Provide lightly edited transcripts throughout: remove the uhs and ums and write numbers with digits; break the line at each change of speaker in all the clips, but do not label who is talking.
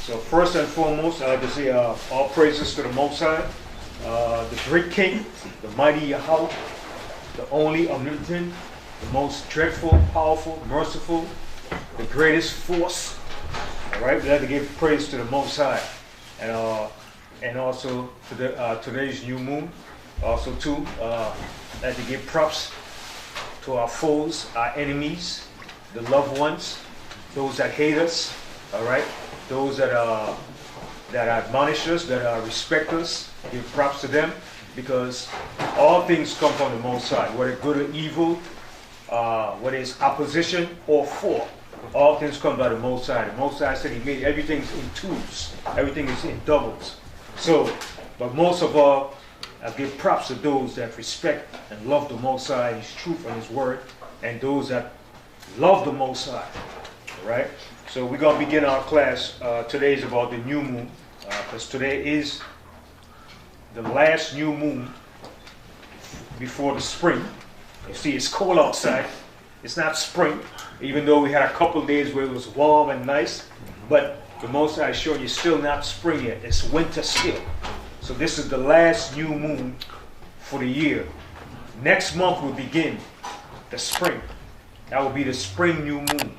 So first and foremost, I like to say all praises to the Most High, the great King, the mighty Yahawah, the only omnipotent, the most dreadful, powerful, merciful, the greatest force. All right, we like to give praise to the Most High, and also to today's new moon. Also too, like to give props to our foes, our enemies, the loved ones, those that hate us. All right, those that admonish us, that respect us. Give props to them, because all things come from the Most High, whether good or evil, whether it's opposition or for. All things come by the Most High. The Most High said He made everything in twos, everything is in doubles. So, but most of all, I give props to those that respect and love the Most High, His truth and His word, and those that love the Most High. All right. So we're going to begin our class. Today is about the new moon, because today is the last new moon before the spring. You see, it's cold outside. It's not spring, even though we had a couple of days where it was warm and nice. But the Most High is showing you still not spring yet. It's winter still. So this is the last new moon for the year. Next month will begin the spring. That will be the spring new moon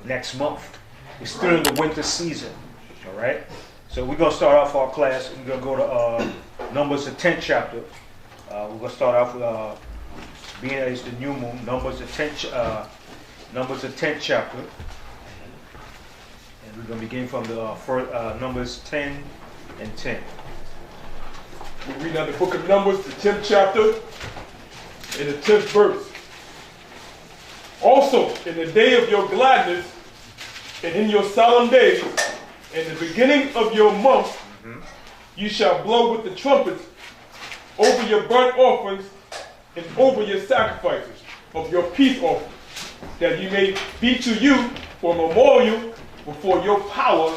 next month. We're still in the winter season. All right? So we're going to start off our class. We're going to go to Numbers, the 10th chapter. We're going to start off with, being that it's the new moon, Numbers, the 10th chapter. And we're going to begin from the Numbers 10 and 10.
We read out the book of Numbers, the 10th chapter, and the 10th verse. Also, in the day of your gladness, and in your solemn days, in the beginning of your month, you shall blow with the trumpets over your burnt offerings and over your sacrifices of your peace offerings, that you may be to you for a memorial before your power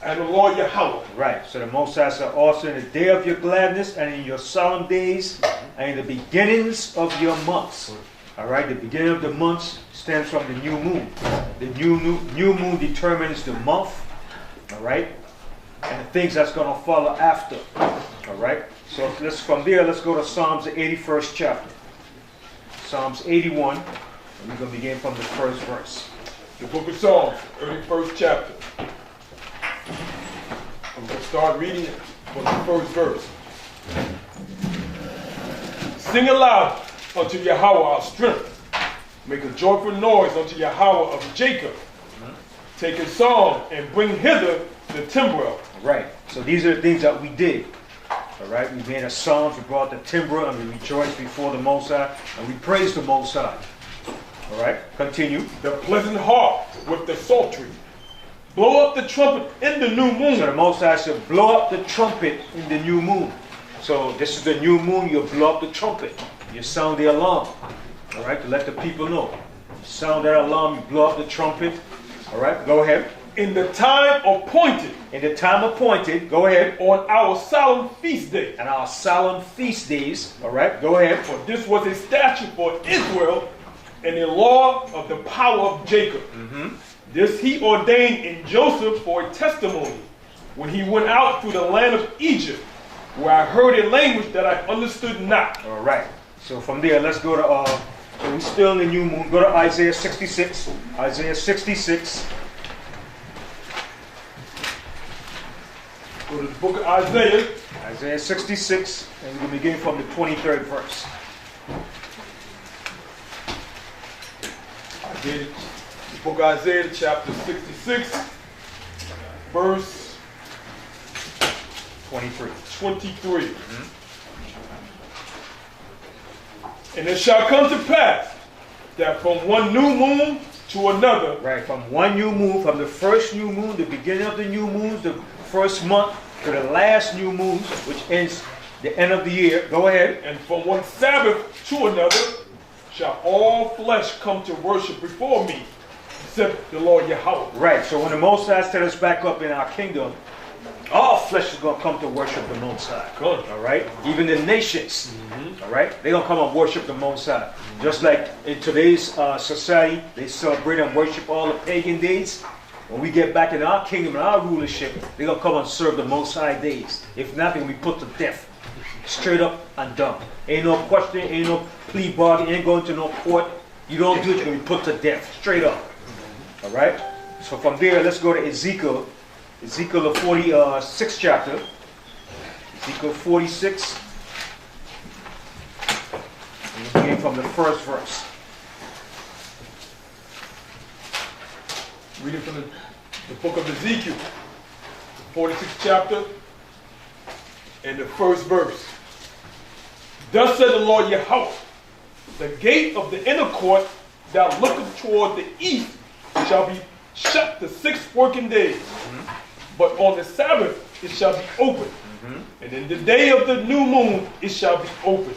and the Lord Yahawah.
Right. So the Most High said, also in the day of your gladness and in your solemn days and in the beginnings of your months. All right. The beginning of the months stems from the new moon. The new moon determines the month. All right. And the things that's going to follow after. All right. So from there, let's go to Psalms, the 81st chapter. Psalms 81. And we're going to begin from the first verse.
The book of Psalms, 31st chapter. I'm going to start reading it from the first verse. Sing aloud unto Yahawah our strength. Make a joyful noise unto Yahawah of Jacob. Take a song and bring hither the timbrel.
Right. So these are the things that we did. All right. We made a psalm, we brought the timbrel, and we rejoiced before the Most High, and we praised the Most High. All right. Continue.
The pleasant harp with the psaltery. Blow up the trumpet in the new moon.
So the Most High said, blow up the trumpet in the new moon. So this is the new moon, you blow up the trumpet. You sound the alarm. All right, to let the people know. You sound that alarm, you blow up the trumpet. All right, go ahead.
In the time appointed.
In the time appointed, go ahead.
On our solemn feast day.
And our solemn feast days. All right, go ahead.
For this was a statute for Israel and a law of the power of Jacob. This he ordained in Joseph for a testimony when he went out through the land of Egypt, where I heard a language that I understood not.
All right. So from there, let's go to, so we're still in the new moon. Go to Isaiah 66. Isaiah 66.
Go to the book of Isaiah.
Isaiah 66. And we're going to begin from the 23rd verse.
The book of Isaiah, chapter 66, verse 23. And it shall come to pass that from one new moon to another.
Right, from one new moon, from the first new moon, the beginning of the new moons, the first month, to the last new moon, which ends the end of the year. Go ahead.
And from one Sabbath to another shall all flesh come to worship before me, except the Lord Yahawah.
Right, so when the Most High set us back up in our kingdom, all flesh is going to come to worship the Most High.
Good.
All right? Even the nations. All right? They're going to come and worship the Most High. Just like in today's society, they celebrate and worship all the pagan days. when we get back in our kingdom and our rulership, they're going to come and serve the Most High days. If not, they're going to be put to death. Straight up and done. Ain't no question, ain't no plea bargain, ain't going to no court. You don't do it, you're going to be put to death. Straight up. All right? So from there, let's go to Ezekiel. Ezekiel, the 46th chapter. Ezekiel 46. We'll begin from the first verse.
Reading from the book of Ezekiel, the 46th chapter, and the first verse. Thus said the Lord YAHAWAH, the gate of the inner court that looketh toward the east shall be shut the 6 working days. But on the Sabbath it shall be open. And in the day of the new moon it shall be open.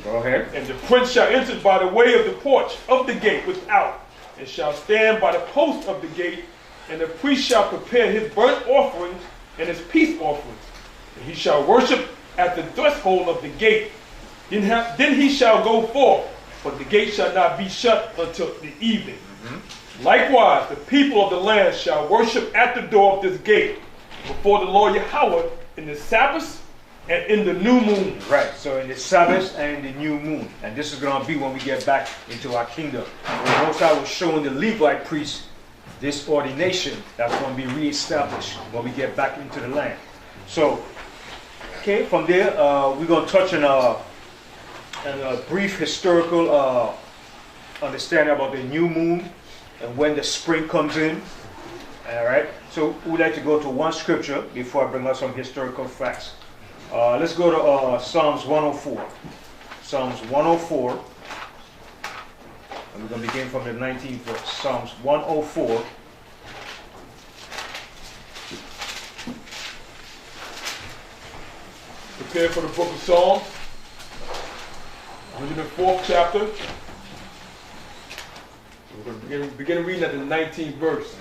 Go ahead.
And the prince shall enter by the way of the porch of the gate without, and shall stand by the post of the gate, and the priest shall prepare his burnt offerings and his peace offerings. And he shall worship at the threshold of the gate. Then he shall go forth, but the gate shall not be shut until the evening. Likewise, the people of the land shall worship at the door of this gate before the Lord YAHAWAH in the Sabbaths and in the new moon.
Right, so in the Sabbath and in the new moon. And this is going to be when we get back into our kingdom. When Most High was showing the Levite priests this ordination that's going to be reestablished when we get back into the land. So, okay, from there, we're going to touch on a brief historical understanding about the new moon and when the spring comes in. All right, so we'd like to go to one scripture before I bring us some historical facts. Let's go to Psalms 104. Psalms 104. And we're going to begin from the 19th verse. Psalms 104.
Prepare for the book of Psalms, 104th chapter. We're going to begin reading at the 19th verse.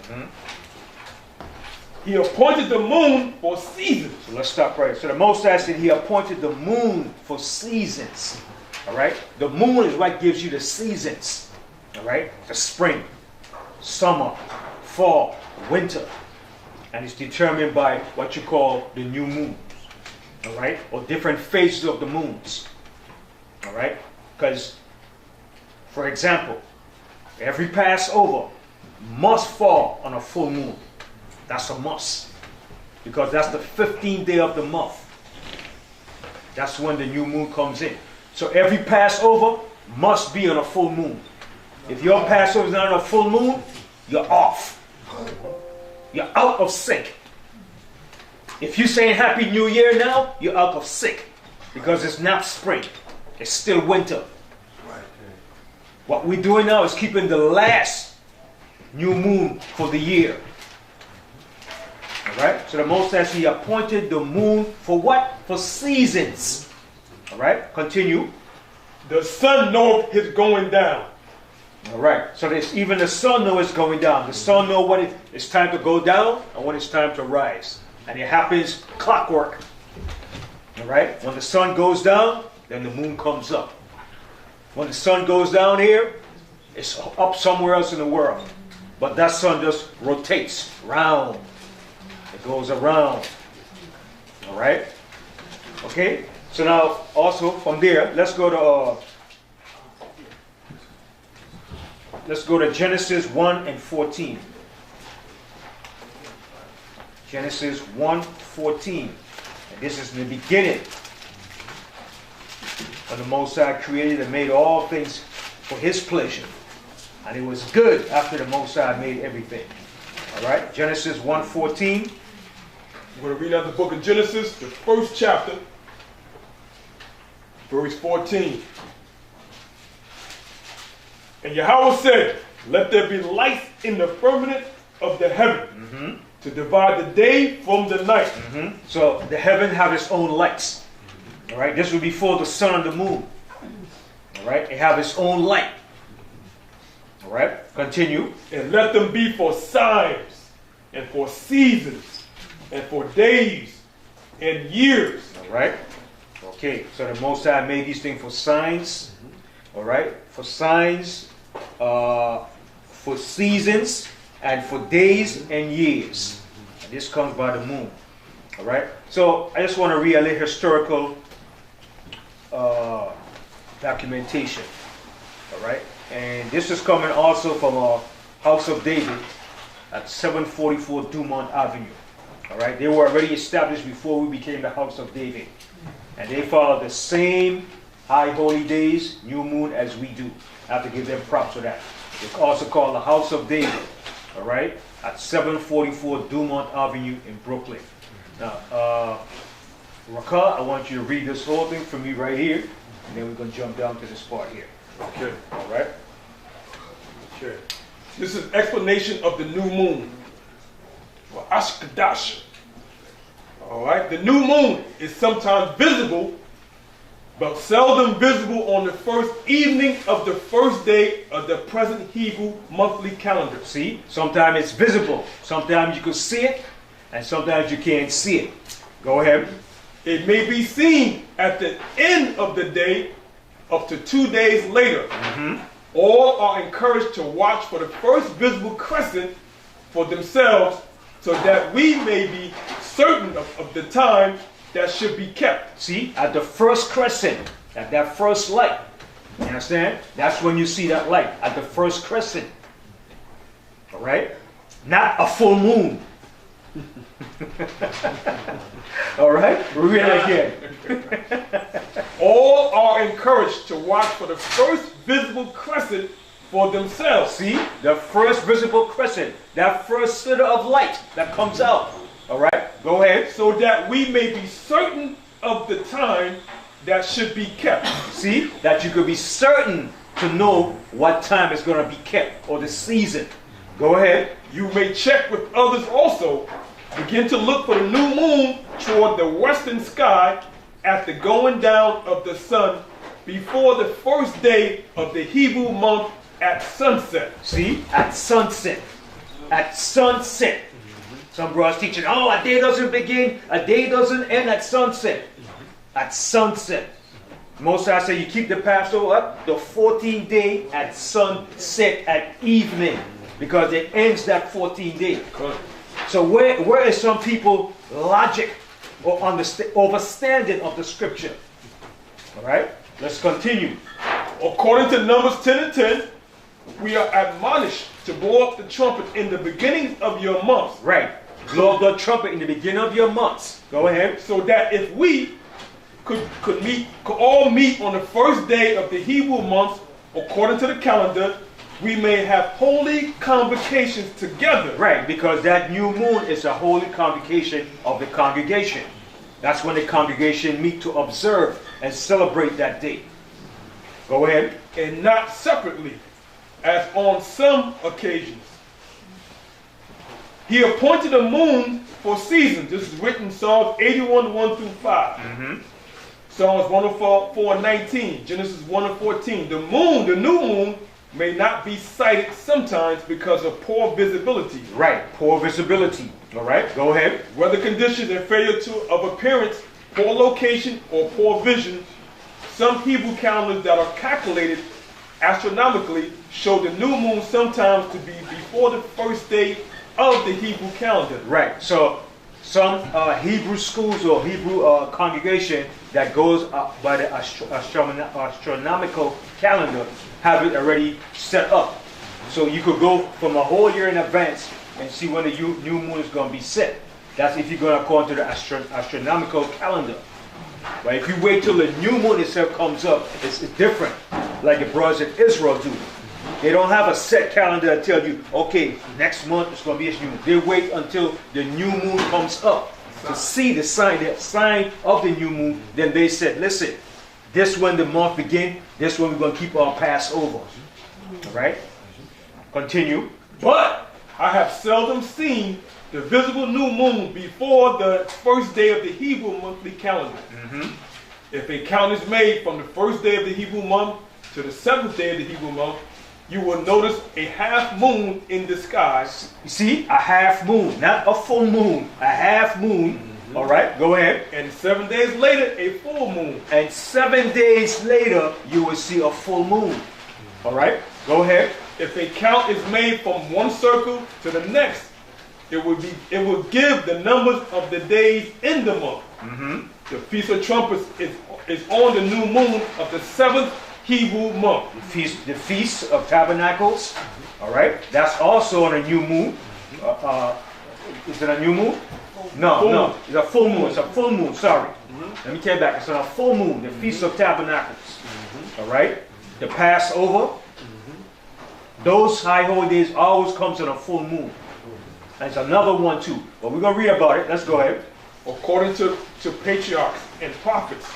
He appointed the moon for seasons.
So let's stop right. So the Most High said he appointed the moon for seasons. All right? The moon is what gives you the seasons. All right? The spring, summer, fall, winter. And it's determined by what you call the new moons. All right? Or different phases of the moons. All right? Because, for example, every Passover must fall on a full moon. That's a must. Because that's the 15th day of the month. That's when the new moon comes in. So every Passover must be on a full moon. If your Passover is not on a full moon, you're off. You're out of sync. If you're saying Happy New Year now, you're out of sync. Because it's not spring. It's still winter. What we're doing now is keeping the last new moon for the year. Alright? So the Most High, he appointed the moon for what? For seasons. Alright? Continue.
The sun knoweth his going down.
Alright. So there's, even the sun knows it's going down. The sun knows when it's time to go down and when it's time to rise. And it happens clockwork. Alright? When the sun goes down, then the moon comes up. When the sun goes down here, it's up somewhere else in the world. But that sun just rotates round. It goes around. Alright? Okay? So now, also from there, let's go to Genesis 1 and 14. Genesis 1:14. And this is the beginning. When the Most High created and made all things for his pleasure. And it was good after the Most High made everything. Alright? Genesis 1:14.
We're going to read out the book of Genesis, the first chapter, verse 14. And YAHAWAH said, let there be lights in the firmament of the heaven to divide the day from the night.
So the heaven have its own lights. Alright, this will be before the sun and the moon. Alright, it have its own light. Alright, continue.
And let them be for signs, and for seasons, and for days, and years.
Alright, okay, so the Most High made these things for signs. Alright, for signs, for seasons, and for days and years. And this comes by the moon. All right. So I just want to read a little historical documentation. All right. And this is coming also from a House of David at 744 Dumont Avenue. All right. They were already established before we became the House of David. And they follow the same high holy days, new moon, as we do. I have to give them props for that. It's also called the House of David. All right. At 744 Dumont Avenue in Brooklyn. Now, Rakah, I want you to read this whole thing for me right here. And then we're going to jump down to this part here.
Okay.
All right.
Okay. This is explanation of the new moon. Or Ashkadash. All right. The new moon is sometimes visible, but seldom visible on the first evening of the first day of the present Hebrew monthly calendar.
See, sometimes it's visible. Sometimes you can see it, and sometimes you can't see it. Go ahead.
It may be seen at the end of the day up to 2 days later. All are encouraged to watch for the first visible crescent for themselves, so that we may be certain of the time that should be kept.
See, at the first crescent, at that first light. You understand? That's when you see that light, at the first crescent. All right? Not a full moon. All right? Read it again.
All are encouraged to watch for the first visible crescent for themselves.
See? The first visible crescent. That first sliver of light that comes out. All right? Go ahead.
So that we may be certain of the time that should be kept.
See? That you could be certain to know what time is going to be kept, or the season. Go ahead.
You may check with others also. Begin to look for the new moon toward the western sky at the going down of the sun before the first day of the Hebrew month at sunset.
See? At sunset. At sunset. Some brothers teaching, oh, a day doesn't begin, a day doesn't end at sunset. At sunset. Most I say you keep the Passover up the 14th day at sunset, at evening, because it ends that 14th day. So where is some people logic or understanding of the scripture? All right, let's continue.
According to Numbers 10 and 10, we are admonished to blow up the trumpet in the beginning of your months.
Right. Blow up the trumpet in the beginning of your months. Go ahead.
So that if we could all meet on the first day of the Hebrew months, according to the calendar, we may have holy convocations together.
Right, because that new moon is a holy convocation of the congregation. That's when the congregation meet to observe and celebrate that day. Go ahead.
And not separately, as on some occasions. He appointed a moon for seasons. This is written in Psalms 81, 1 through 5. Psalms 104, 19. Genesis 1 and 14. The moon, the new moon, may not be sighted sometimes because of poor visibility.
Right, poor visibility. All right, go ahead.
Weather conditions and failure of appearance, poor location, or poor vision. Some Hebrew calendars that are calculated astronomically show the new moon sometimes to be before the first day of the Hebrew calendar.
Right, so some Hebrew schools or Hebrew congregation that goes by the astronomical calendar have it already set up. So you could go from a whole year in advance and see when the new moon is going to be set. That's if you're going to according to the astronomical calendar. But if you wait till the new moon itself comes up, it's different. Like the brothers in Israel do. They don't have a set calendar that tells you, okay, next month it's going to be a new moon. They wait until the new moon comes up to see the sign of the new moon. Then they said, listen, this when the month begins, this when we're going to keep our Passover. All right? Continue.
But I have seldom seen the visible new moon before the first day of the Hebrew monthly calendar. If a count is made from the first day of the Hebrew month to the seventh day of the Hebrew month, you will notice a half moon in the sky.
You see? A half moon, not a full moon. A half moon. All right, go ahead.
And 7 days later, a full moon.
And 7 days later, you will see a full moon. All right, go ahead.
if a count is made from one circle to the next, it will give the numbers of the days in the month. The Feast of Trumpets is on the new moon of the 7th Hebrew month.
The Feast of Tabernacles, all right? That's also on a new moon. Is it a new moon? No, it's a full moon. It's a full moon, sorry. Let me take it back. It's on a full moon, the Feast of Tabernacles. All right? The Passover. Those high holy days always comes on a full moon. And it's another one too. But we're going to read about it. Let's go ahead.
According to patriarchs and prophets,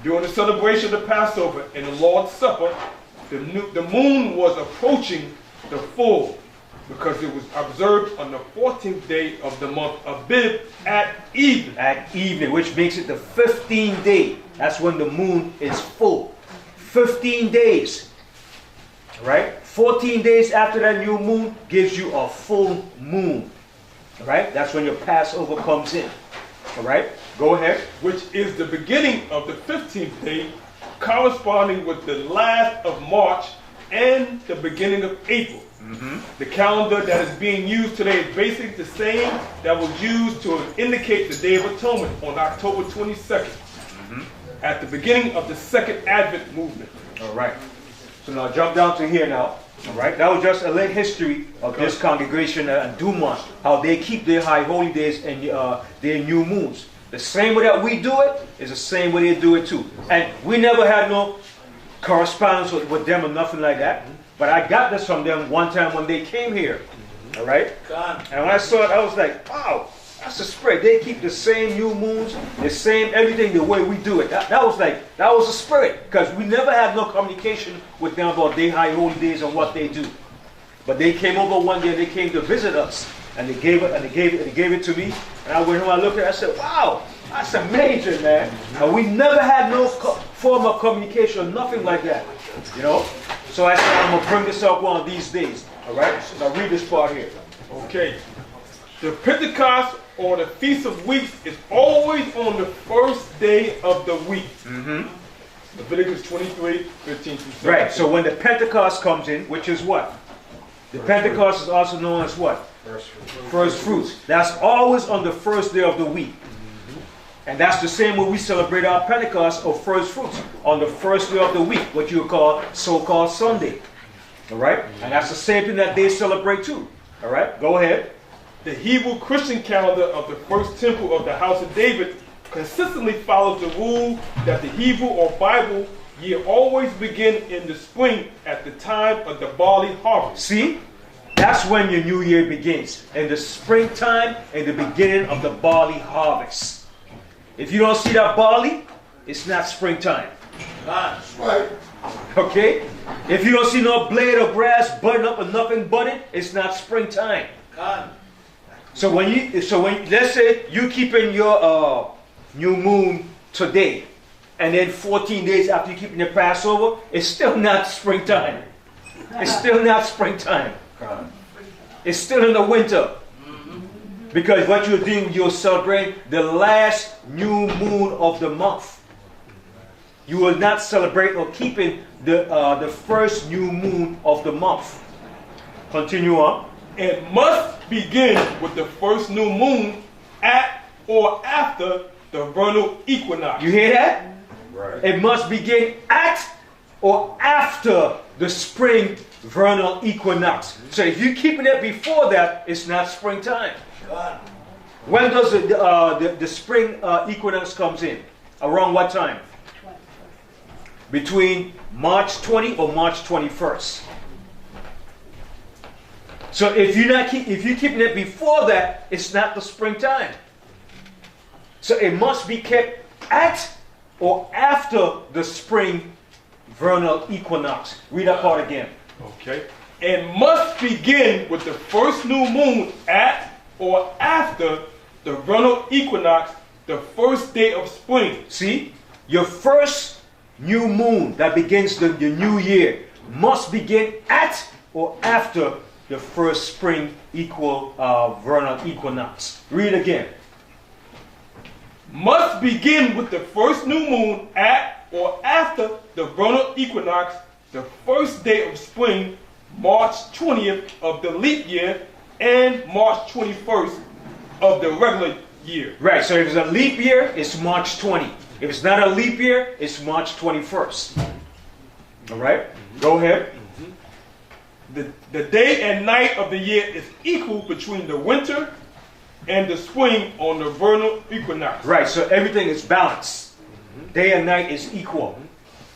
during the celebration of the Passover and the Lord's Supper, the moon was approaching the full, because it was observed on the 14th day of the month of Abib at evening.
At evening, which makes it the 15th day. That's when the moon is full. 15 days. Right? 14 days after that new moon gives you a full moon. Right? That's when your Passover comes in. All right? Go ahead.
Which is the beginning of the 15th day, corresponding with the last of March and the beginning of April. The calendar that is being used today is basically the same that was used to indicate the Day of Atonement on October 22nd, at the beginning of the Second Advent movement.
All right. So now jump down to here now. All right. That was just a little history of this congregation and Duma, how they keep their high holy days and their new moons. The same way that we do it is the same way they do it too. And we never had no correspondence with them or nothing like that. But I got this from them one time when they came here. All right? And when I saw it, I was like, wow, that's a spirit. They keep the same new moons, the same everything the way we do it. That was a spirit. Because we never had no communication with them about their high holy days and what they do. But they came over one day, they came to visit us. And they gave it to me. And I went home, I looked at it, I said, wow, that's amazing, man. And we never had no form of communication, nothing like that. You know? So I said, I'm going to bring this up one of these days. All right? So now read this part here.
Okay. The Pentecost or the Feast of Weeks is always on the first day of the week. Leviticus 23, 15 through 17.
Right. So when the Pentecost comes in, which is what? The Pentecost is also known as what? First fruits. That's always on the first day of the week. And that's the same way we celebrate our Pentecost or first fruits on the first day of the week, what you call so-called Sunday. All right? And that's the same thing that they celebrate too. All right? Go ahead.
The Hebrew Christian calendar of the first temple of the house of David consistently follows the rule that the Hebrew or Bible year always begin in the spring at the time of the barley harvest.
See? That's when your new year begins. In the springtime, in the beginning of the barley harvest. If you don't see that barley, it's not springtime.
That's right.
Okay? If you don't see no blade of grass budding up and nothing budding, it's not springtime. So when let's say you keeping your new moon today, and then 14 days after you keeping your Passover, it's still not springtime. It's still not springtime. It's still in the winter. Because what you're doing, you're celebrating the last new moon of the month. You will not celebrate or keeping the first new moon of the month. Continue on.
It must begin with the first new moon at or after the vernal equinox.
You hear that?
Right.
It must begin at or after the spring vernal equinox. So if you're keeping it before that, it's not springtime. When does the spring equinox comes in? Around what time? Between March 20 or March 21st. So if you're keeping it before that, it's not the springtime. So it must be kept at or after the spring vernal equinox. Read that part again.
Okay. And must begin with the first new moon at or after the vernal equinox, the first day of spring.
See, your first new moon that begins the new year must begin at or after the first spring vernal equinox. Read again.
Must begin with the first new moon at or after the vernal equinox, the first day of spring, March 20th of the leap year and March 21st of the regular year.
Right, so if it's a leap year, it's March 20. If it's not a leap year, it's March 21st. All right, go ahead.
The day and night of the year is equal between the winter and the spring on the vernal equinox.
Right, so everything is balanced. Day and night is equal.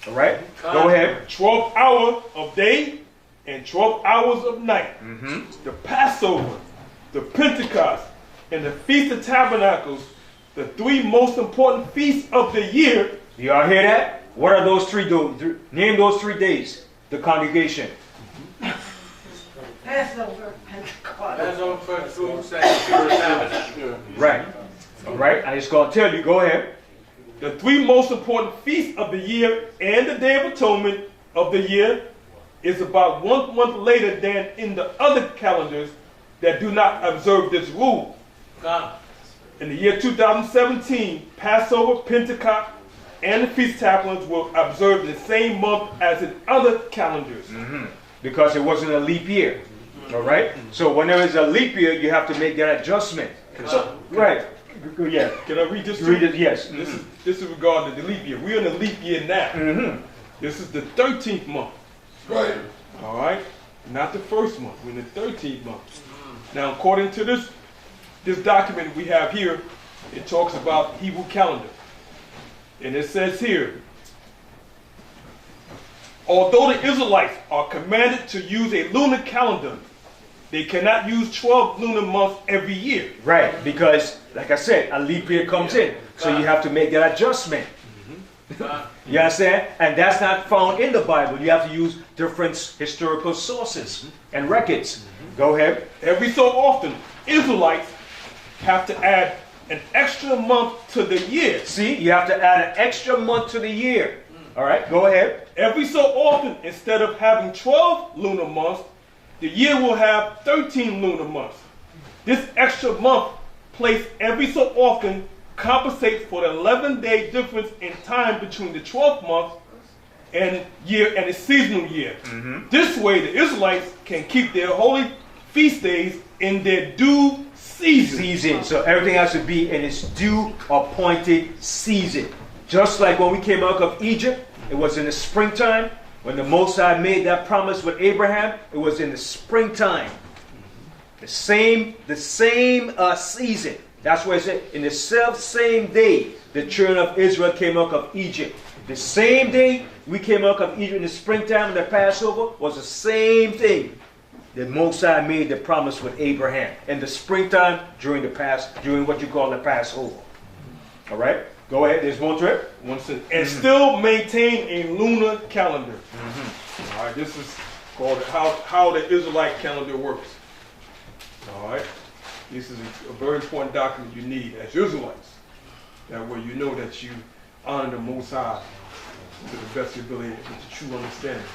All right, go ahead.
12th hour of day and 12 hours of night. The Passover, the Pentecost, and the Feast of Tabernacles, the three most important feasts of the year.
Y'all hear that? What are those three? Name those 3 days. The congregation.
Passover, Pentecost.
Passover, first fruit, second tabernacle.
Right. All right. I just gonna tell you. Go ahead.
The three most important feasts of the year and the Day of Atonement of the year is about 1 month later than in the other calendars that do not observe this rule. In the year 2017, Passover, Pentecost, and the Feast of Tabernacles were observed in the same month as in other calendars.
Because it wasn't a leap year. All right. So whenever it's a leap year, you have to make that adjustment. So, right. Yeah.
Can I read this?
Read it. Yes.
This is regarding the leap year. We're in the leap year now. This is the 13th month.
Right.
All right. Not the first month. We're in the 13th month. Now, according to this document we have here, it talks about Hebrew calendar. And it says here, although the Israelites are commanded to use a lunar calendar, they cannot use 12 lunar months every year.
Right, because, like I said, a leap year comes in. So you have to make that adjustment. You understand? And that's not found in the Bible. You have to use different historical sources and records. Go ahead.
Every so often, Israelites have to add an extra month to the year.
See, you have to add an extra month to the year. All right, go ahead.
Every so often, instead of having 12 lunar months, the year will have 13 lunar months. This extra month placed every so often compensates for the 11-day difference in time between the 12th month and year and the seasonal year. This way, the Israelites can keep their holy feast days in their due season.
So everything has to be in its due appointed season. Just like when we came out of Egypt, it was in the springtime. When the Most High made that promise with Abraham, it was in the springtime. The same season. That's why it said, in the same day, the children of Israel came out of Egypt. The same day we came out of Egypt in the springtime and the Passover was the same thing. The Most High made the promise with Abraham. In the springtime, during what you call the Passover. All right? Go ahead. There's more to it.
And still maintain a lunar calendar. All right. This is called how the Israelite calendar works. All right. This is a very important document you need as Israelites. That way you know that you honor the Most High to the best of your ability with the true understanding.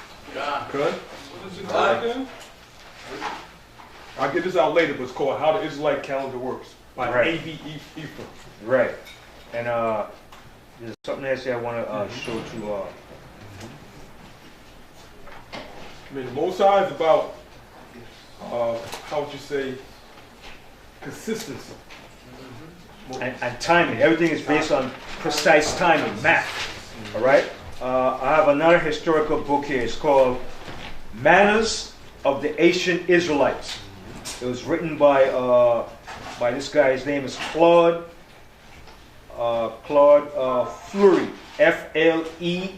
Good?
What is it called again?
I'll get this out later, but it's called How the Israelite Calendar Works by A.V. Ephraim.
Right. And there's something else I want to show to.
I mean, the Most High is about, how would you say, consistency.
And timing. Everything is based on precise timing, math. All right? I have another historical book here. It's called Manners of the Ancient Israelites. It was written by this guy. His name is Claude Fleury. F-L-E-U-R-Y.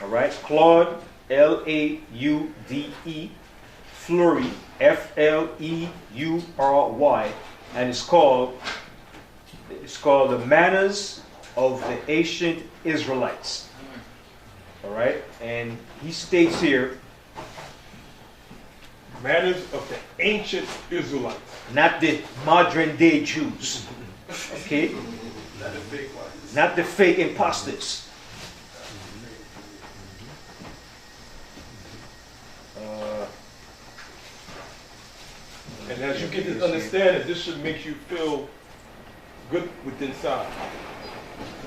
All right? Claude, L-A-U-D-E. Fleury, F-L-E-U-R-Y. And it's called The Manners of the Ancient Israelites. All right? And he states here,
Manners of the Ancient Israelites.
not the modern day Jews. Okay?
Not the fake ones.
Not the fake imposters.
And as you get this understanding, this should make you feel good within inside.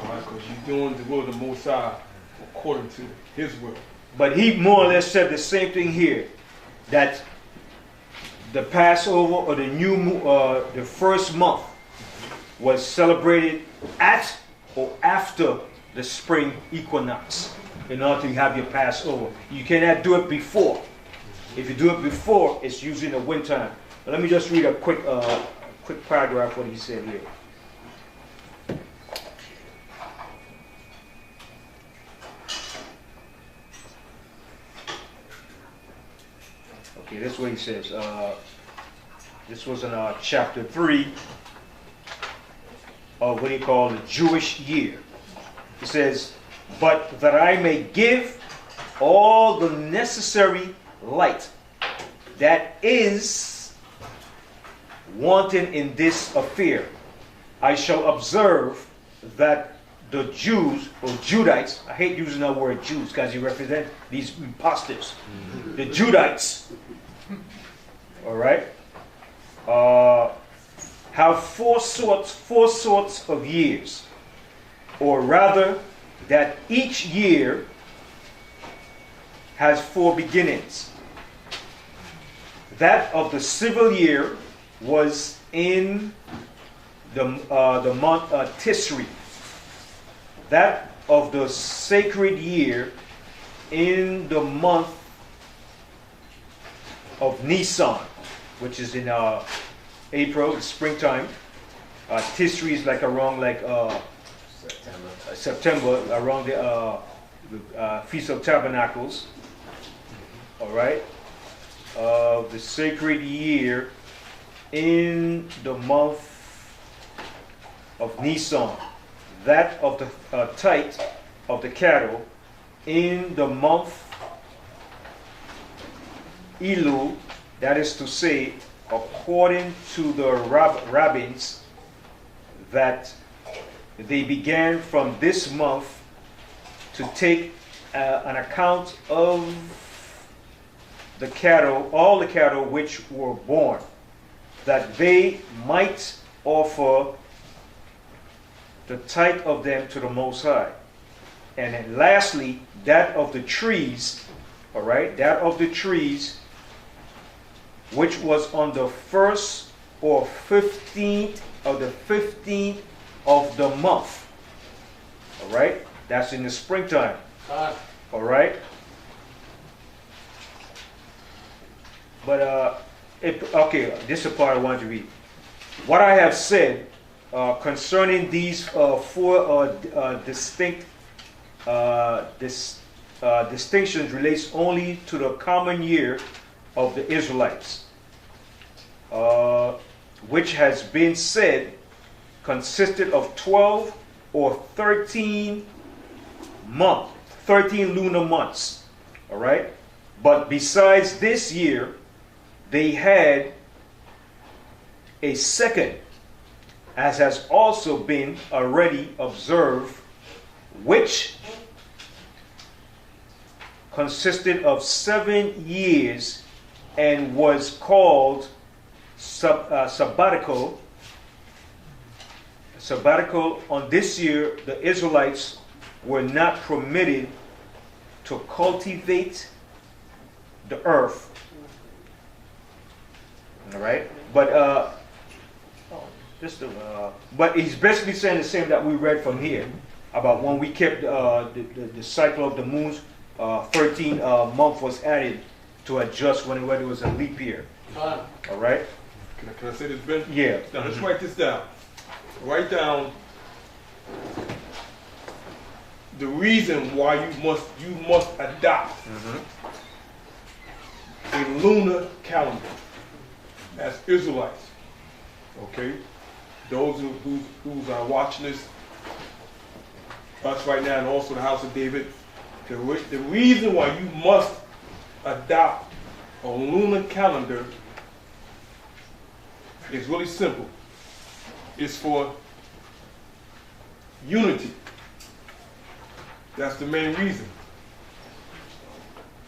All right, because you're doing the will of the Most High according to His will.
But he more or less said the same thing here, that the Passover or the the first month was celebrated at or after the spring equinox in order to have your Passover. You cannot do it before. If you do it before, it's usually in the winter time. But let me just read a quick paragraph what he said here. Okay, this is what he says. This was in chapter 3 of what he called the Jewish year. He says, but that I may give all the necessary light that is wanting in this affair, I shall observe that the Jews or Judites, I hate using that word Jews because you represent these imposters, the Judites, all right, have four sorts of years, or rather that each year has 4 beginnings. That of the civil year was in the month Tisri. That of the sacred year in the month of Nisan, which is in April, it's springtime. Tisri is like around September, around the Feast of Tabernacles. All right, the sacred year in the month of Nisan. That of the tithe of the cattle in the month Elul, that is to say, according to the rabbins, that they began from this month to take an account of the cattle, all the cattle which were born, that they might offer the tithe of them to the Most High. And then lastly, that of the trees, all right, that of the trees which was on the 1st or 15th of the 15th of the month. All right, that's in the springtime. All right. But okay, this is the part I wanted to read. What I have said concerning these 4 distinct distinctions relates only to the common year of the Israelites, which has been said consisted of 12 or 13 lunar months. All right, but besides this year, they had a second, as has also been already observed, which consisted of 7 years and was called sabbatical. Sabbatical. On this year, the Israelites were not permitted to cultivate the earth. All right, but but he's basically saying the same that we read from here about when we kept the cycle of the moons. 13 month was added to adjust when it was a leap year. All right.
Can I say this, Ben?
Yeah.
Now let's write this down. Write down the reason why you must adopt a lunar calendar as Israelites. Okay, those who are watching this, us right now, and also the house of David. The reason why you must adopt a lunar calendar is really simple. It's for unity. That's the main reason.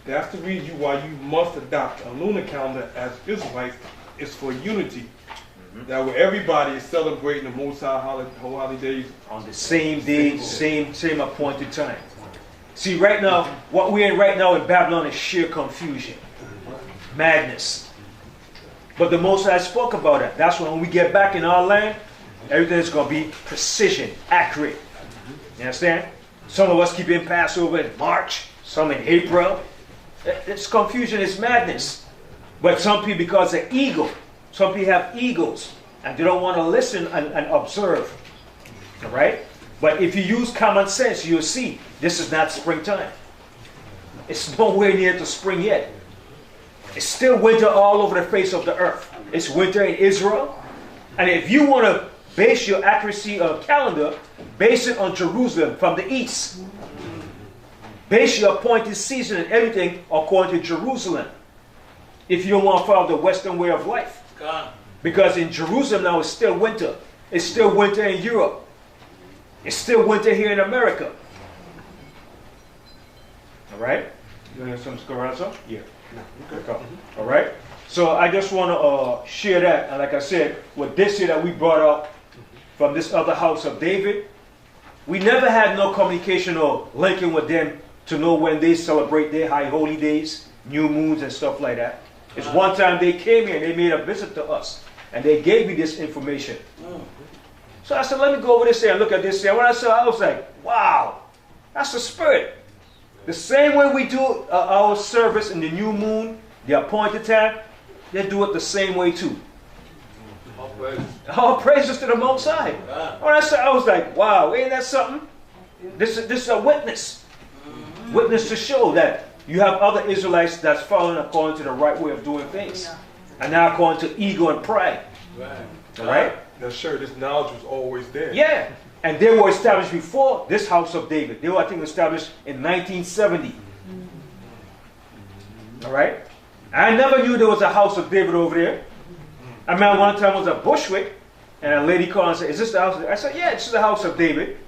That's the reason why you must adopt a lunar calendar as Israelites. It's for unity. That way everybody is celebrating the Most High holidays
on the same day, same appointed time. See, right now, what we're in right now in Babylon is sheer confusion, madness. But the Most High spoke about it. That's when we get back in our land, everything is going to be precision, accurate. You understand? Some of us keep in Passover in March, some in April. It's confusion, it's madness. But some people, because of ego, some people have egos, and they don't want to listen and observe. All right? But if you use common sense, you'll see this is not springtime. It's nowhere near to spring yet. It's still winter all over the face of the earth. It's winter in Israel. And if you want to base your accuracy of calendar, base it on Jerusalem from the east. Base your appointed season and everything according to Jerusalem. If you don't want to follow the Western way of life. Because in Jerusalem now it's still winter. It's still winter in Europe. It's still winter here in America. All right? You want to hear some scarazzo? Yeah. Okay. All right? So I just want to share that. And like I said, with this here that we brought up from this other house of David, we never had no communication or linking with them to know when they celebrate their high holy days, new moons and stuff like that. It's one time they came here and they made a visit to us. And they gave me this information. So I said, let me go over this here and look at this here. When I saw it, I was like, wow, that's the spirit. The same way we do our service in the new moon, the appointed time, they do it the same way too. All praises to the Most High. When I said, I was like, wow, ain't that something? This is a witness. Witness to show that you have other Israelites that's following according to the right way of doing things. And not according to ego and pride. All right?
Now, sure, this knowledge was always there.
Yeah. And they were established before this house of David. They were, I think, established in 1970. All right? I never knew there was a house of David over there. I remember one time it was a Bushwick, and a lady called and said, is this the house of David? I said, yeah, this is the house of David.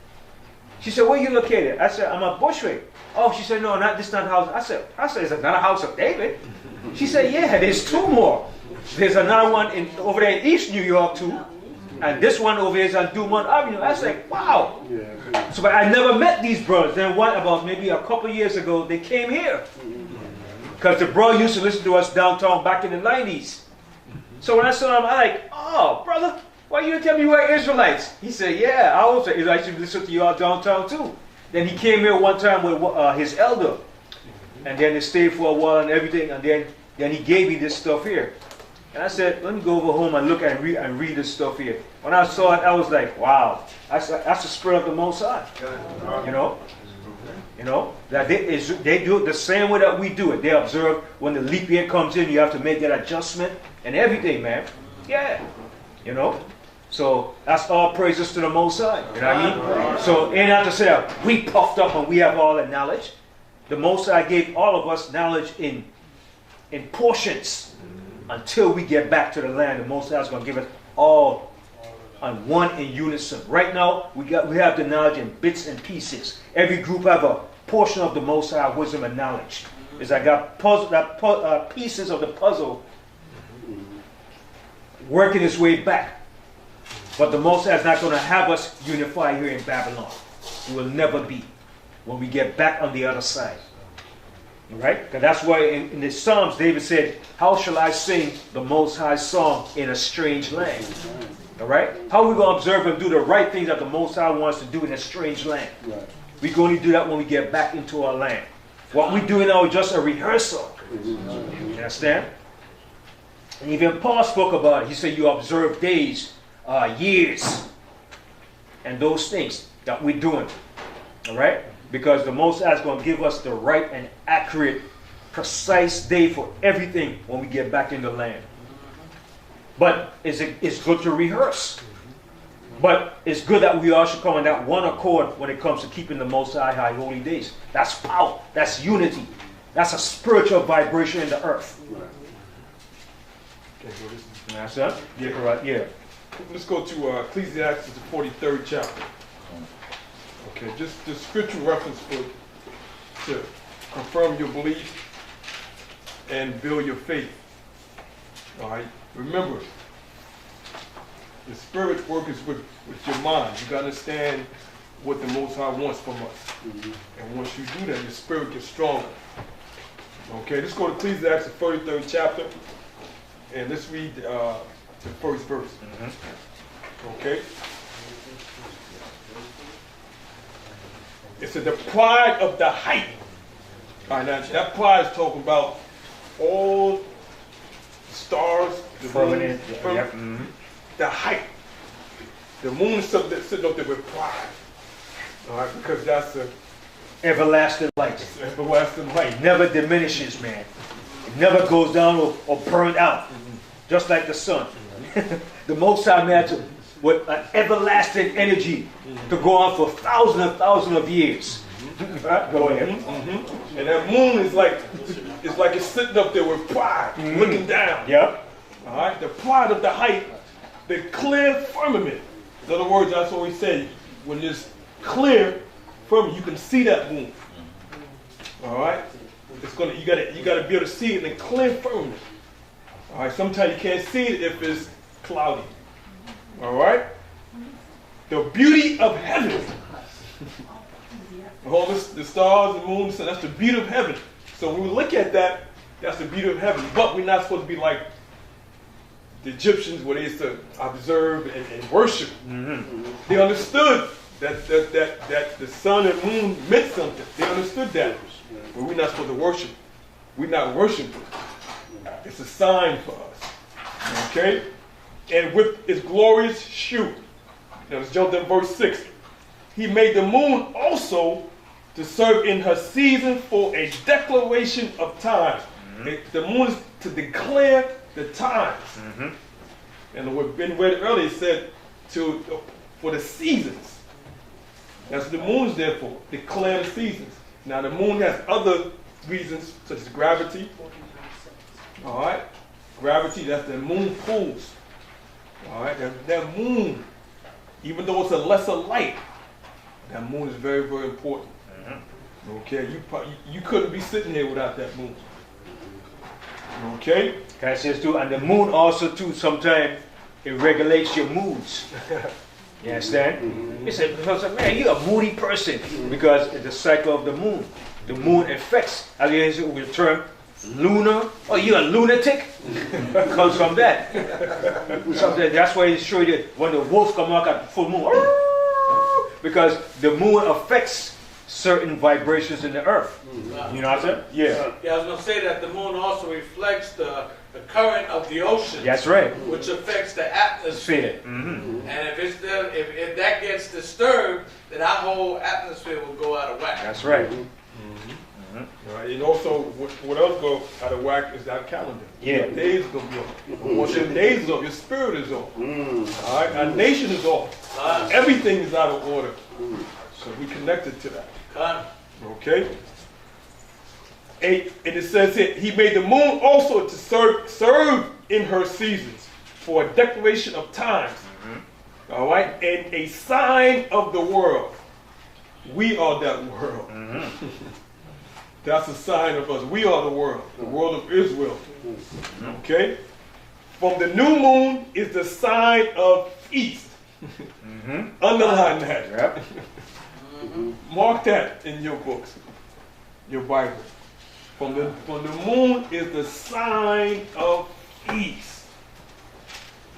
She said, where are you located? I said, I'm a Bushwick. Oh, she said, no, this is not the house. I said, is it not a house of David? She said, yeah, there's two more. There's another one over there in East New York too. And this one over here is on Dumont Avenue. I was like, wow. So but I never met these brothers. Then about maybe a couple years ago, they came here. Because the bro used to listen to us downtown back in the 90s. So when I saw him, I'm like, oh, brother, why you didn't tell me you were Israelites? He said, yeah, I was an Israelite. I should listen to you all downtown too. Then he came here one time with his elder. And then they stayed for a while and everything. And then he gave me this stuff here. And I said, let me go over home and look and read this stuff here. When I saw it, I was like, wow, that's the spirit of the Most High. You know, that they do it the same way that we do it. They observe when the leap year comes in, you have to make that adjustment and everything, man. Yeah, you know. So that's all praises to the Most High. You know what I mean? So ain't not to say that we puffed up and we have all the knowledge. The Most High gave all of us knowledge in portions. Until we get back to the land, the Most High is going to give us all on one in unison. Right now, we have the knowledge in bits and pieces. Every group have a portion of the Most High wisdom and knowledge. Is I got pieces of the puzzle working its way back. But the Most High is not going to have us unify here in Babylon. It will never be when we get back on the other side. Right? Because that's why in the Psalms, David said, how shall I sing the Most High song in a strange land? All right? How are we going to observe and do the right things that the Most High wants to do in a strange land? Right. We can only do that when we get back into our land. What we do now is just a rehearsal. You understand? And even Paul spoke about it. He said, you observe days, years, and those things that we're doing. All right? Because the Most High is going to give us the right and accurate, precise day for everything when we get back in the land. But it's good to rehearse. But it's good that we all should come on that one accord when it comes to keeping the Most High high holy days. That's power. That's unity. That's a spiritual vibration in the earth.
Okay, so this is,
that's that? Yeah, right. Yeah.
let's go to Ecclesiastes, the 43rd chapter. Okay, just the scriptural reference to confirm your belief and build your faith. All right, remember, the spirit works with your mind. You got to understand what the Most High wants from us. And once you do that, your spirit gets stronger. Okay, let's go to Ecclesiastes, the 33rd chapter, and let's read the first verse. Okay? It said, the pride of the height. All right, now that pride is talking about all the stars, the moon, the height. The moon is something that's sitting up there with pride. All right, because that's the
everlasting light.
everlasting light.
It never diminishes, man. It never goes down or burned out. Just like the sun. The Most High man with an everlasting energy to go on for thousands and thousands of years. Right? Go ahead.
And that moon is like it's sitting up there with pride, looking down.
Yep.
All right, the pride of the height, the clear firmament. In other words, that's what we say. When it's clear firmament, you can see that moon. All right, you gotta be able to see it in a clear firmament. All right, sometimes you can't see it if it's cloudy. All right, the beauty of heaven. All the stars, the moon, so that's the beauty of heaven. So when we look at that, that's the beauty of heaven. But we're not supposed to be like the Egyptians, where they used to observe and worship. They understood that the sun and moon meant something. They understood that. But we're not supposed to worship. We're not worshiping. It's a sign for us. Okay? And with its glorious shoot. Now let's jump to verse 6. He made the moon also to serve in her season for a declaration of times. The moon is to declare the times. And what been read earlier said for the seasons. That's what the moon is there for, declare the seasons. Now the moon has other reasons, such as gravity. All right, gravity, that's the moon pulls. All right, that moon, even though it's a lesser light, that moon is very, very important. Okay, you couldn't be sitting here without that moon. Okay?
Guy says too, and the moon also too, sometimes it regulates your moods. You understand? He said, man, you're a moody person because it's the cycle of the moon. The moon affects, as you use the term, lunar. Oh, you're a lunatic? It comes from that. Sometimes that's why he showed you when the wolves come out at full moon. Because the moon affects certain vibrations in the earth. You know what I'm saying? Yeah.
Yeah, I was going to say that the moon also reflects the current of the ocean.
That's right.
Which affects the atmosphere. And if that gets disturbed, then our whole atmosphere will go out of whack.
That's right.
Right. And also, what else go out of whack is our calendar.
Yeah.
Your days going to be off. Once your days is off, your spirit is off. All right. Our nation is off. Everything is out of order. So we connected to that. Okay. 8, and it says here, he made the moon also to serve in her seasons for a declaration of times. All right, and a sign of the world. We are that world. That's a sign of us. We are the world of Israel. Okay. From the new moon is the sign of east. Underline that.
Yep.
Mark that in your books, your Bible. From the moon is the sign of east.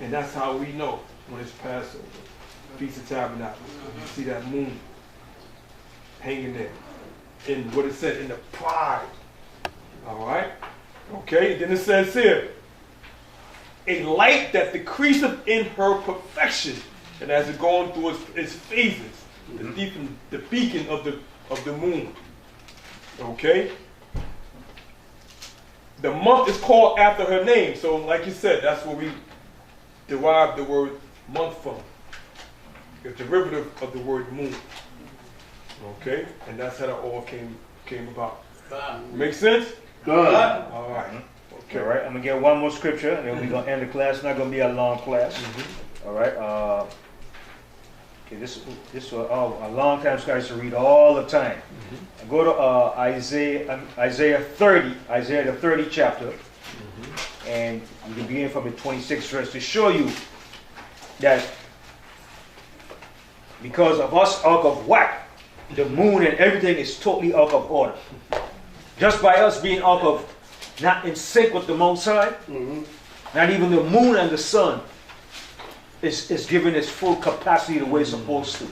And that's how we know when it's Passover, Feast of Tabernacles. You see that moon hanging there. In what it said, in the pride. All right? Okay, then it says here, a light that decreaseth in her perfection. And as it's going through its phases, the beacon of the moon. Okay? The month is called after her name. So like you said, that's where we derive the word month from. It's a derivative of the word moon. Okay? And that's how it all came about. Make sense?
Good.
All right. Okay.
All right, I'm going to get one more scripture, and then we're going to end the class. It's not going to be a long class. All right. Okay, this was a long time scholars to read all the time. Go to Isaiah 30, Isaiah the 30th chapter, and you can begin from the 26th verse to show you that Because of us out of whack, the moon and everything is totally out of order. Just by us being out of, not in sync with the Most High, not even the moon and the sun is given its full capacity the way it's supposed to.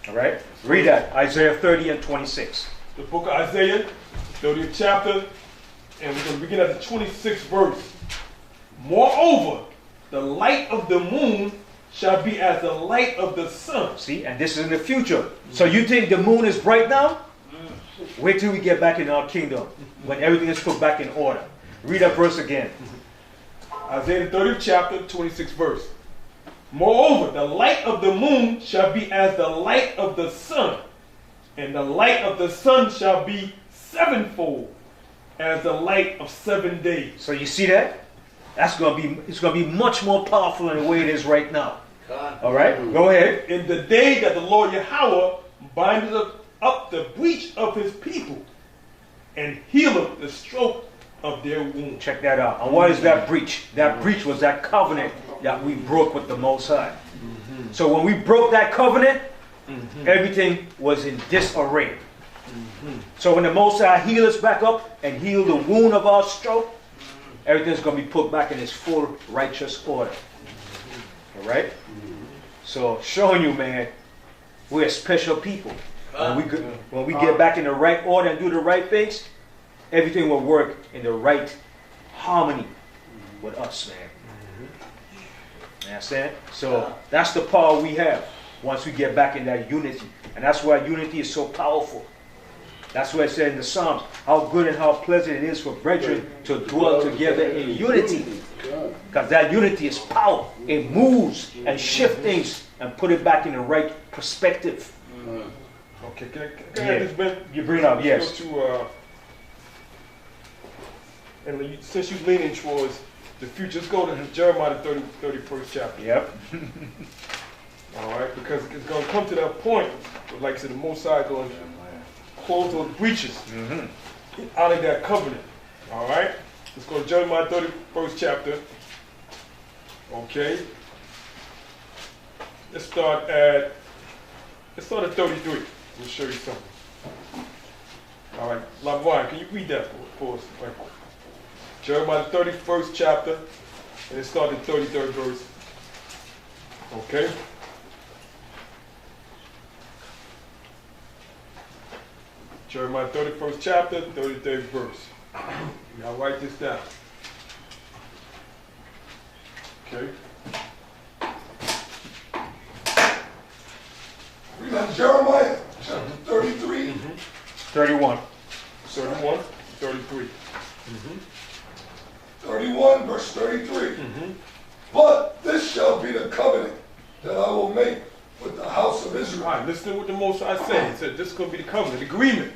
All right? Read that, Isaiah 30 and 26.
The book of Isaiah, 30th chapter, and we're going to begin at the 26th verse. Moreover, the light of the moon shall be as the light of the sun.
See, and this is in the future. So you think the moon is bright now? Wait till we get back in our kingdom, when everything is put back in order. Read that verse again.
Isaiah 30th chapter, 26th verse. Moreover, the light of the moon shall be as the light of the sun, and the light of the sun shall be sevenfold as the light of 7 days.
So you see that? It's gonna be much more powerful than the way it is right now. All right, go ahead.
In the day that the Lord YAHAWAH bindeth up the breach of his people, and healeth the stroke of their wound.
Check that out. And what is that breach? That breach was that covenant that we broke with the Most High. So when we broke that covenant, everything was in disarray. So when the Most High heal us back up and heal the wound of our stroke, everything's going to be put back in its full righteous order. All right? So showing you, man, we're special people. When we get back in the right order and do the right things, everything will work in the right harmony with us, man. You understand? So that's the power we have once we get back in that unity. And that's why unity is so powerful. That's why it said in the Psalms, how good and how pleasant it is for brethren to dwell together in unity. Because that unity is power. It moves and shifts things and put it back in the right perspective.
Okay, can I have this, Ben?
You bring it up, yes.
Go to, and since you're leaning towards the future, let's go to Jeremiah 31st chapter.
Yep.
All right, because it's going to come to that point, like I said, the Most High going to close those breaches, honor that covenant. All right, let's go to Jeremiah 31st chapter. Okay, let's start at 33. We'll show you something. All right, Lavon, can you read that for us? Right. Jeremiah 31st chapter, and it started 33rd verse. Okay. Jeremiah 31st chapter, 33rd verse. Y'all write this down. Okay.
Read on Jeremiah chapter 33.
31.
31, 33.
31 verse 33. But this shall be the covenant that I will make with the house of Israel.
All right, listen to what the Most High said. He said this is going to be the covenant, the agreement.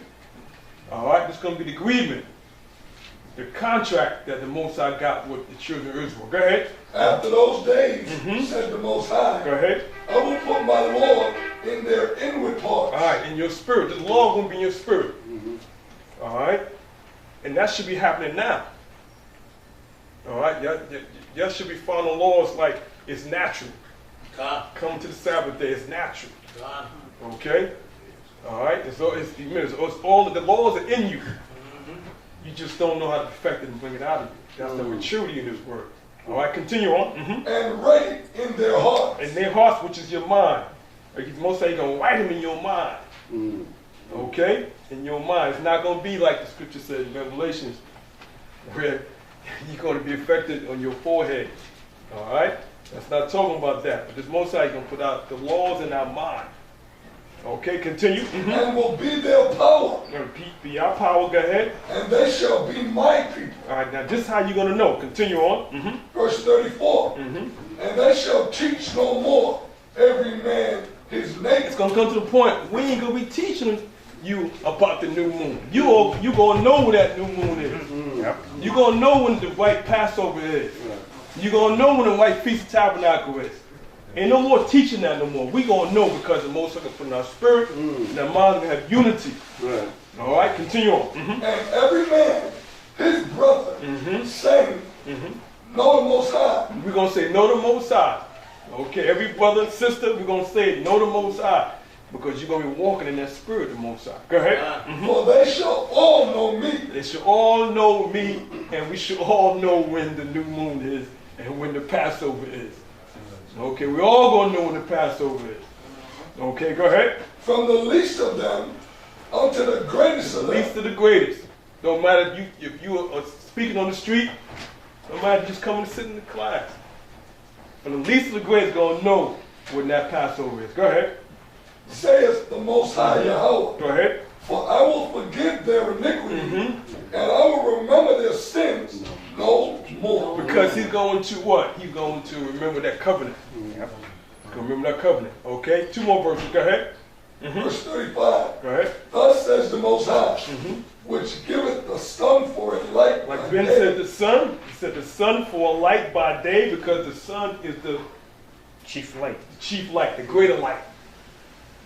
All right, this is going to be the agreement. The contract that the Most High got with the children of Israel. Go ahead.
After those days, said the Most High,
Go ahead.
I will put my law in their inward parts.
All right, in your spirit. The law will be in your spirit. All right? And that should be happening now. All right? Y'all should be following laws like it's natural. Coming to the Sabbath day is natural. Okay? All right? It's all the laws are in you. You just don't know how to perfect it and bring it out of you. That's the maturity in this word. All right? Continue on.
And write it in their hearts.
In their hearts, which is your mind. Like most say, you're going to write them in your mind. Okay? In your mind. It's not going to be like the scripture says in Revelations, where you're going to be affected on your forehead. All right? That's not talking about that. But this Most High is going to put out the laws in our mind. Okay, continue.
And will be their power.
Be our power. Go ahead.
And they shall be my people.
All right, now this is how you're going to know. Continue on.
Verse 34. And they shall teach no more every man his neighbor.
It's going to come to the point we ain't going to be teaching you about the new moon. You going to know what that new moon is. You're going to know when the white Passover is. You're going to know when the white Feast of Tabernacle is. Ain't no more teaching that no more. We're going to know because the Most High can put in our spirit and our mind going to have unity.
Right.
All right, continue on.
And every man, his brother, saying, know the Most High.
We're going to say, know the Most High. Okay, every brother and sister, we're going to say, know the Most High. Because you're going to be walking in that spirit of the Most High. Go ahead.
For they shall all know me.
They should all know me, and we should all know when the new moon is and when the Passover is. Okay, we all going to know when the Passover is. Okay, go ahead.
From the least of them unto the greatest of them.
Least to the greatest. Don't matter if you are speaking on the street, no matter just coming to sit in the class. From the least to the greatest going to know when that Passover is. Go ahead.
Saith the Most High Yahawah.
Go ahead.
For I will forgive their iniquity, and I will remember their sins no more.
Because he's going to what? He's going to remember that covenant. Yep. Remember that covenant. Okay? 2 more verses. Go ahead.
Verse 35.
Go ahead.
Thus says the Most High, which giveth the sun for a light.
Like Ben said, the sun. He said the sun for a light by day, because the sun is the
Chief light.
chief light, the greater light.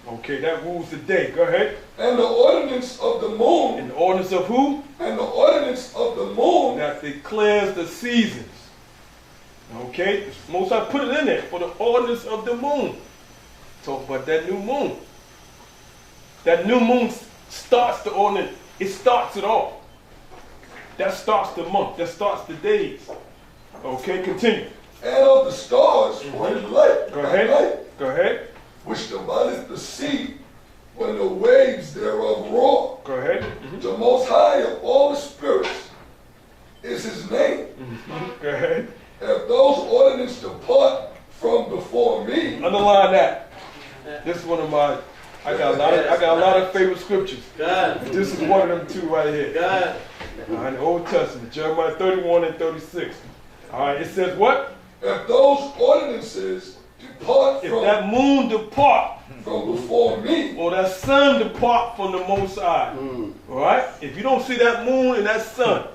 Okay, that rules the day. Go ahead.
And the ordinance of the moon.
And the ordinance of who?
And the ordinance of the moon.
That declares the seasons. Okay? Most High put it in there for the ordinance of the moon. Talk about that new moon. That new moon starts the ordinance. It starts it all. That starts the month. That starts the days. Okay, continue.
And of the stars for a light.
Go ahead.
Light,
Go ahead.
which divideth the sea when the waves thereof roar.
Go ahead.
The Most High of all the spirits is his name.
Go ahead.
If those ordinances depart from before me.
Underline that. This is one of my. I got a lot of favorite scriptures.
God.
This is one of them two right here.
God.
In the Old Testament, Jeremiah 31 and 36. All right, it says what?
If those ordinances depart
If that moon depart
from before me.
or that sun depart from the Most High. All right? If you don't see that moon and that sun,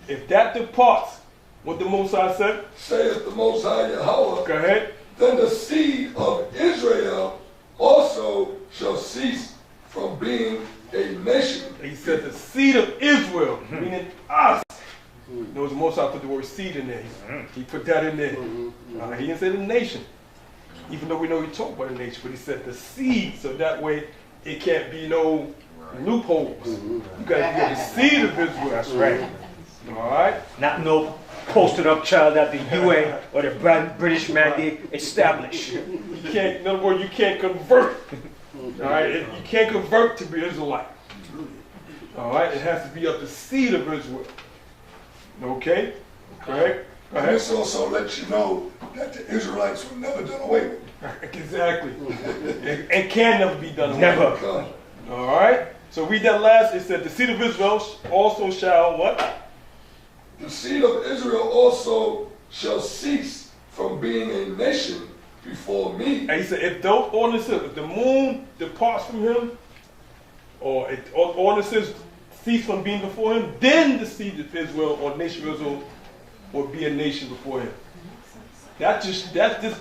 if that departs, what the Most High said?
Saith the Most High Yahawah.
Go ahead.
Then the seed of Israel also shall cease from being a nation.
He said the seed of Israel, meaning us. Notice the Most High put the word seed in there. He put that in there. He didn't say the nation. Even though we know he talked about the nation, but he said the seed, so that way it can't be no loopholes. You got to be the seed of Israel.
That's right.
All right?
Not no posted up child that the UN or the British mandate established.
You can't, in other words, you can't convert. All right? You can't convert to be Israelite. All right? It has to be of the seed of Israel. Okay? Correct? Go
And
ahead.
this also lets you know that the Israelites were never done away with.
Exactly. And can never be done away.
Never.
God.
All right? So read that last. It said, the seed of Israel also shall what?
The seed of Israel also shall cease from being a nation before me.
And he said, if those ordinances, if the moon departs from him, or if ordinances cease from being before him, then the seed of Israel or nation of Israel will be a nation before him. That just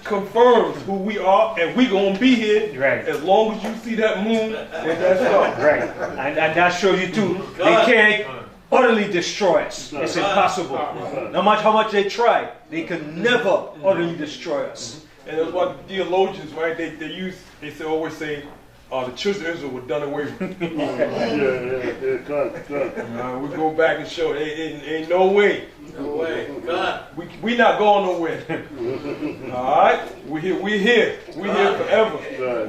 confirms who we are, and we're going to be here
Right.
as long as you see that moon and that star.
Right. And that shows you too, they can't utterly destroy us. It's impossible. No matter how much they try, they can never utterly destroy us.
And that's why theologians, right, they always say, the children of Israel were done away with. We go back and show, ain't no way.
No way. God.
We not going nowhere. All right? We're here. We're here forever.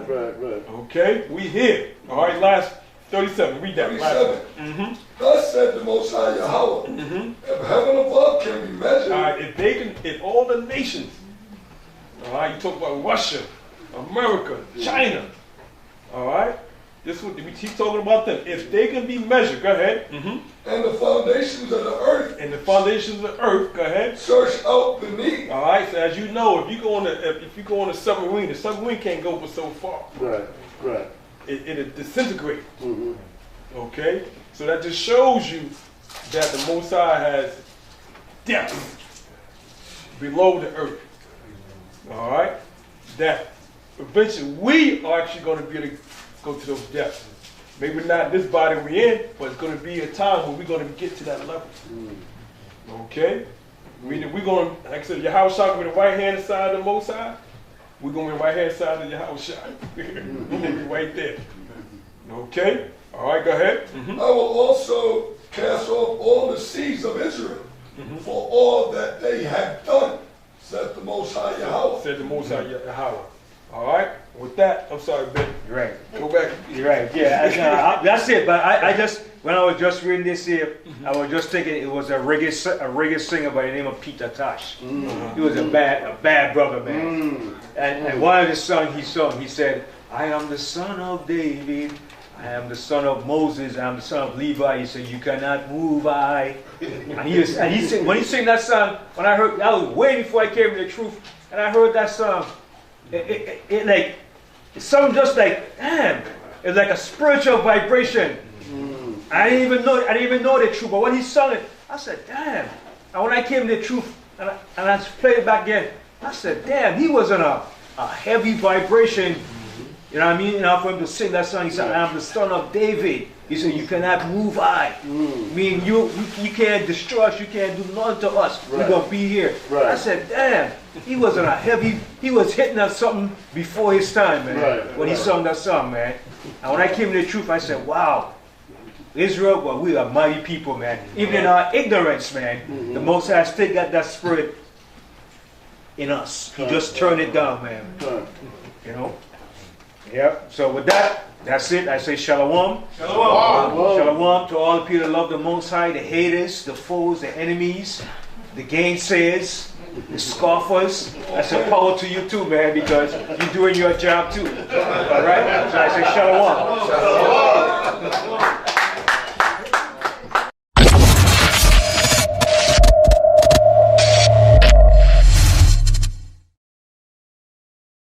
Right.
Okay? We here. All right, last 37. Read that.
37. Thus said the Most High Yahawah, if heaven above can be measured.
All right, if all the nations, all right, you talk about Russia, America, China, all right, this what we keep talking about them. If they can be measured, go ahead.
And the foundations of the earth.
And the foundations of the earth, go ahead.
Search out beneath.
All right, so as you know, if you go on a submarine, the submarine can't go but so far.
Right.
It'll disintegrate. Okay, so that just shows you that the Most High has depth below the earth. All right, that eventually we are actually going to be able to go to those depths. Maybe not this body we're in, but it's going to be a time when we're going to get to that level. Okay, we're going to, like I said, Yahawah shall be the right hand side of the Most High. We're going to be right hand side of YAHAWAH. We're going to be right there. Okay? All right, go ahead.
I will also cast off all the seeds of Israel for all that they have done, said the Most High Yahweh.
Said the Most High Yahweh. All right? With that, I'm sorry, Ben.
You're right.
Go back.
You're right. Yeah, that's it. But I just, when I was just reading this here, I was just thinking it was a reggae singer by the name of Peter Tosh. He was a bad brother, man. And one of the songs he sung, he said, I am the son of David. I am the son of Moses. I am the son of Levi. He said, you cannot move I. And he said, when he sang that song, when I heard, I was way before I came to the truth, and I heard that song, it like, it sounded just like, damn, it's like a spiritual vibration. I didn't even know the truth, but when he sung it, I said, damn. And when I came to the truth, and I played it back again, I said, damn, he was in a heavy vibration. You know what I mean? For him to sing that song, he said, I am the son of David. He said, you cannot move I. Mean you can't destroy us, you can't do nothing to us. We're going to be here. I said, damn, he was in a heavy, he was hitting us something before his time, man. When he sung that song, man. And when I came to the truth, I said, wow, Israel, well, we are mighty people, man. Even in our ignorance, man, the Most High still got that spirit in us. He just turned it down, man. You know? Yep. So with that, that's it. I say shalom. Shalom. Shalom to all the people that love the Most High, the haters, the foes, the enemies, the gainsayers, the scoffers. I say power to you too, man, because you're doing your job too. All right? So I say shalom.